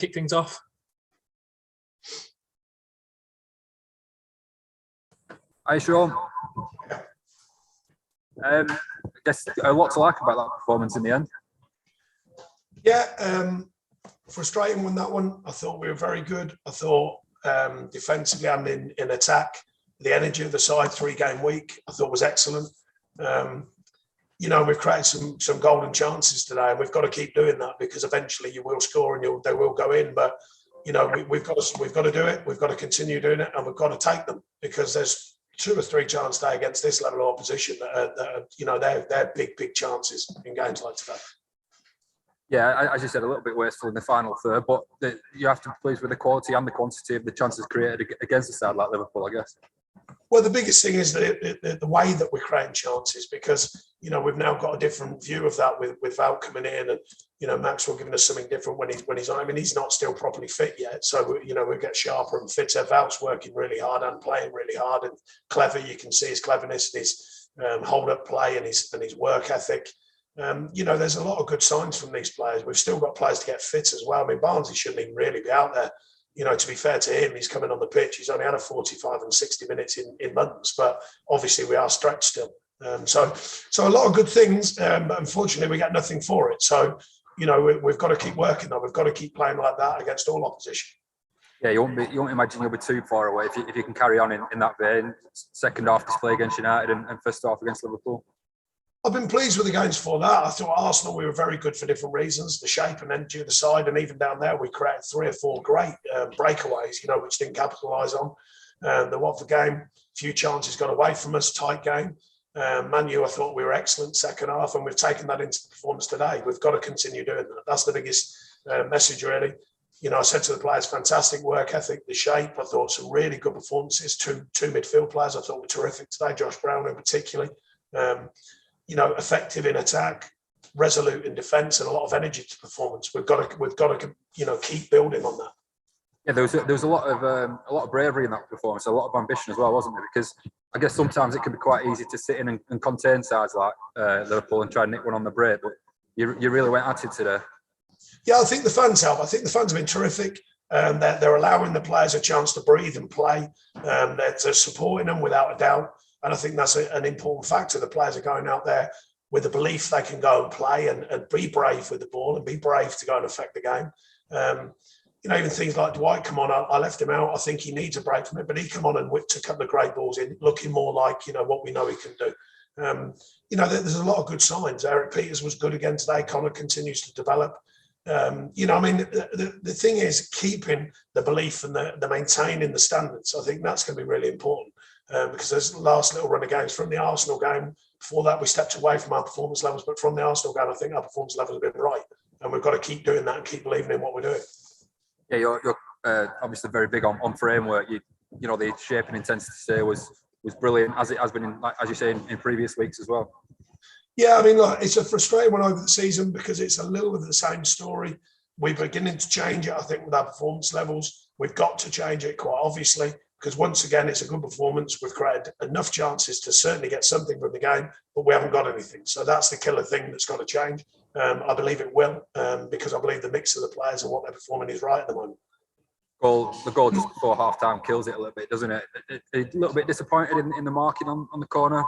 kick things off. Hi, Sean. I guess a lot to like about that performance in the end. Yeah, frustrating when that one. I thought we were very good. I thought defensively and in attack, the energy of the side 3-game week I thought was excellent. We've created some golden chances today, and we've got to keep doing that because eventually you will score and they will go in. But we've got to do it. We've got to continue doing it, and we've got to take them because there's 2 or 3 chances today against this level of opposition that are they're big chances in games like today. Yeah, as you said, a little bit wasteful in the final third, but you have to be pleased with the quality and the quantity of the chances created against a side like Liverpool, I guess. Well, the biggest thing is the way that we're creating chances because, we've now got a different view of that with Val coming in and, Maxwell giving us something different when he's on. I mean, he's not still properly fit yet. So, we'll get sharper and fitter. Val's working really hard and playing really hard and clever. You can see his cleverness and his hold-up play and his work ethic. There's a lot of good signs from these players. We've still got players to get fit as well. I mean, Barnes, he shouldn't even really be out there. To be fair to him, he's coming on the pitch. He's only had a 45 and 60 minutes in months, but obviously we are stretched still. So a lot of good things, but unfortunately we get nothing for it. So, we've got to keep working though. We've got to keep playing like that against all opposition. Yeah, you won't imagine you'll be too far away if you can carry on in that vein. Second half display against United and first half against Liverpool. I've been pleased with the games for that. I thought Arsenal, we were very good for different reasons. The shape and energy of the side, and even down there, we created 3 or 4 great breakaways, which didn't capitalise on. The Watford game, a few chances got away from us, tight game. Man U, I thought we were excellent second half, and we've taken that into the performance today. We've got to continue doing that. That's the biggest message, really. I said to the players, fantastic work ethic, the shape. I thought some really good performances. Two midfield players I thought were terrific today, Josh Brown in particular. Effective in attack, resolute in defence, and a lot of energy to performance. We've got to keep building on that. Yeah, there was a lot of bravery in that performance, a lot of ambition as well, wasn't there? Because I guess sometimes it can be quite easy to sit in and contain sides like Liverpool and try and nick one on the break, but you really went at it today. Yeah, I think the fans help. I think the fans have been terrific. They're allowing the players a chance to breathe and play. They're supporting them without a doubt. And I think that's an important factor. The players are going out there with the belief they can go and play and be brave with the ball and be brave to go and affect the game. Even things like Dwight come on, I left him out. I think he needs a break from it, but he come on and whipped a couple of great balls in, looking more like, what we know he can do. There's a lot of good signs. Eric Peters was good again today. Connor continues to develop. The thing is keeping the belief and the maintaining the standards. I think that's going to be really important. Because there's the last little run of games from the Arsenal game. Before that, we stepped away from our performance levels. But from the Arsenal game, I think our performance levels have been right. And we've got to keep doing that and keep believing in what we're doing. Yeah, you're obviously very big on framework. The shape and intensity today was brilliant, as it has been, as you say, in previous weeks as well. Yeah, I mean, it's a frustrating one over the season because it's a little of the same story. We're beginning to change it, I think, with our performance levels. We've got to change it quite obviously. Because once again, it's a good performance. We've created enough chances to certainly get something from the game, but we haven't got anything. So that's the killer thing that's got to change. I believe it will, because I believe the mix of the players and what they're performing is right at the moment. The goal just before half-time kills it a little bit, doesn't it? A little bit disappointed in the marking on the corner.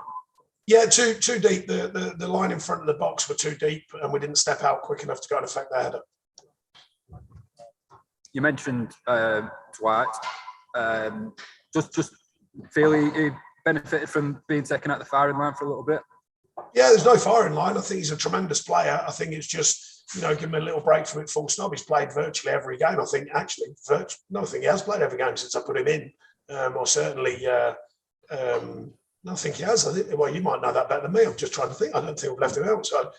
Yeah, too deep. The line in front of the box were too deep, and we didn't step out quick enough to go and affect the header. You mentioned Dwight. Just feel he benefited from being taken out the firing line for a little bit. Yeah, there's no firing line. I think he's a tremendous player. I think it's just give him a little break from it. Full stop. He's played virtually every game. I think actually, I think he has played every game since I put him in, or certainly. I think he has. Well, you might know that better than me. I'm just trying to think. I don't think we've left him out. So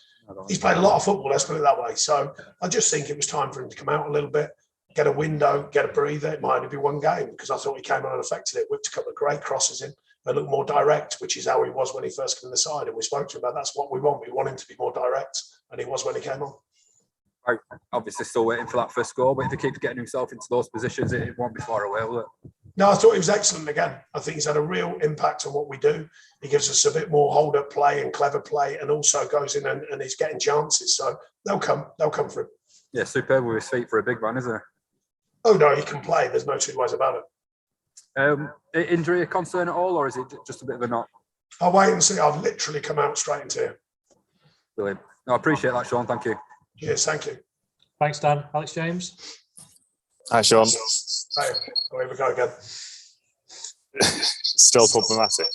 he's played a lot of football. Let's put it that way. So I just think it was time for him to come out a little bit. Get a window, get a breather. It might only be one game because I thought he came on and affected it. Whipped a couple of great crosses in and looked more direct, which is how he was when he first came in the side. And we spoke to him about that's what we want. We want him to be more direct, and he was when he came on. I'm obviously still waiting for that first goal, but if he keeps getting himself into those positions, it won't be far away, will it? No, I thought he was excellent again. I think he's had a real impact on what we do. He gives us a bit more hold-up play and clever play, and also goes in and he's getting chances. So they'll come for him. Yeah, superb with his feet for a big man, isn't he? Oh no, he can play. There's no two ways about it. Injury a concern at all, or is it just a bit of a knock? I'll wait and see. I've literally come out straight into here. Brilliant. No, I appreciate that, Sean. Thank you. Yes, thank you. Thanks, Dan. Alex James. Hi, Sean. Hey, here we go again. Still problematic.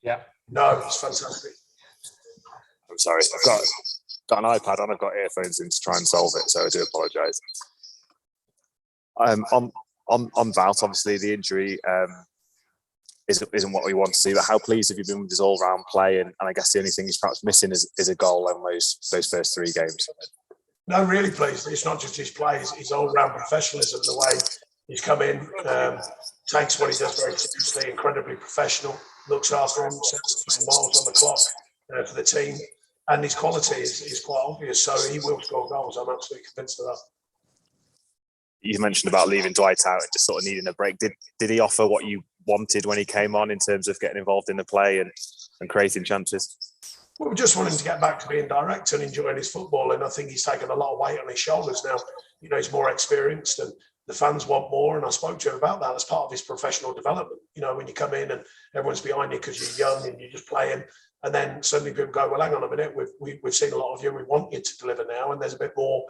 Yeah. No, it's fantastic. I'm sorry. I've got an iPad on. I've got earphones in to try and solve it, so I do apologise. On Vout, obviously the injury isn't what we want to see. But how pleased have you been with his all-round play? And I guess the only thing he's perhaps missing is a goal in those first 3 games. No, really pleased. It's not just his play; his all-round professionalism, the way he's come in, takes what he does very seriously, incredibly professional, looks after him, sets miles on the clock for the team, and his quality is quite obvious. So he will score goals. I'm absolutely convinced of that. You mentioned about leaving Dwight out and just sort of needing a break. Did he offer what you wanted when he came on in terms of getting involved in the play and creating chances? Well, we just want him to get back to being direct and enjoying his football, and I think he's taken a lot of weight on his shoulders now. You know, he's more experienced, and the fans want more. And I spoke to him about that as part of his professional development. You know, when you come in and everyone's behind you because you're young and you're just playing, and then suddenly people go, "Well, hang on a minute, we've seen a lot of you. We want you to deliver now," and there's a bit more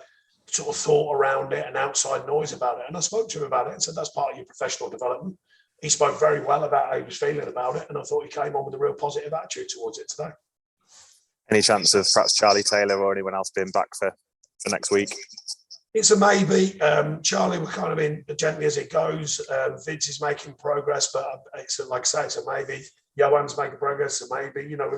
sort of thought around it and outside noise about it. And I spoke to him about it and said, "That's part of your professional development." He spoke very well about how he was feeling about it, and I thought he came on with a real positive attitude towards it today. Any chance of perhaps Charlie Taylor or anyone else being back for next week? It's a maybe. Charlie, we're kind of in gently as it goes. Vids is making progress, but it's like I say, it's a maybe. Johan's making progress, so maybe. You know,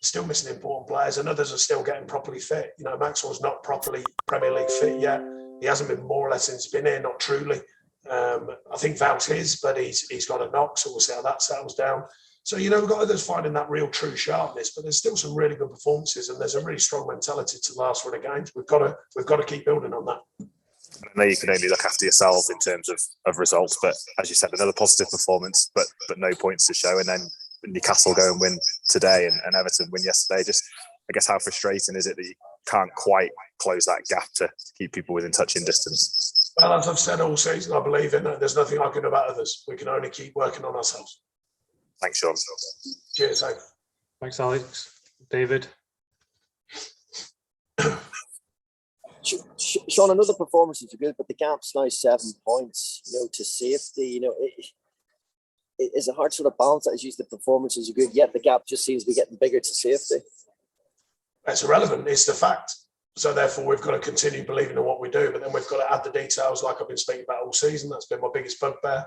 still missing important players, and others are still getting properly fit. You know, Maxwell's not properly Premier League fit yet. He hasn't been more or less since he's been here, not truly. I think Vout is, but he's got a knock, so we'll see how that settles down. So, you know, we've got others finding that real true sharpness, but there's still some really good performances, and there's a really strong mentality to the last run of games. We've got to keep building on that. I know you can only look after yourself in terms of results, but as you said, another positive performance, but no points to show. And then Newcastle go and win today, and Everton win yesterday. Just, I guess, how frustrating is it that you can't quite close that gap to keep people within touching distance? Well, as I've said all season, I believe in that. There's nothing I can do about others. We can only keep working on ourselves. Thanks, Sean. Cheers, Hank. Thanks, Alex. David. Sean, another performance is good, but the gap's now 7 points, you know, to safety. You know, it's a hard sort of balance that is used. The performances are good, yet the gap just seems to be getting bigger to safety. That's irrelevant. It's the fact. So therefore, we've got to continue believing in what we do, but then we've got to add the details like I've been speaking about all season. That's been my biggest bugbear.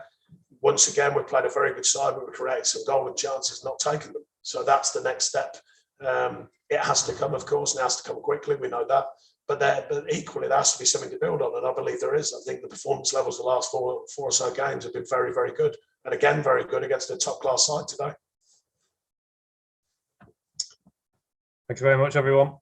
Once again, we've played a very good side, but we've created some golden chances, not taken them. So that's the next step. It has to come, of course, and it has to come quickly. We know that. But equally, there has to be something to build on, and I believe there is. I think the performance levels of the last four or so games have been very, very good. And again, very good against a top-class side today. Thank you very much, everyone.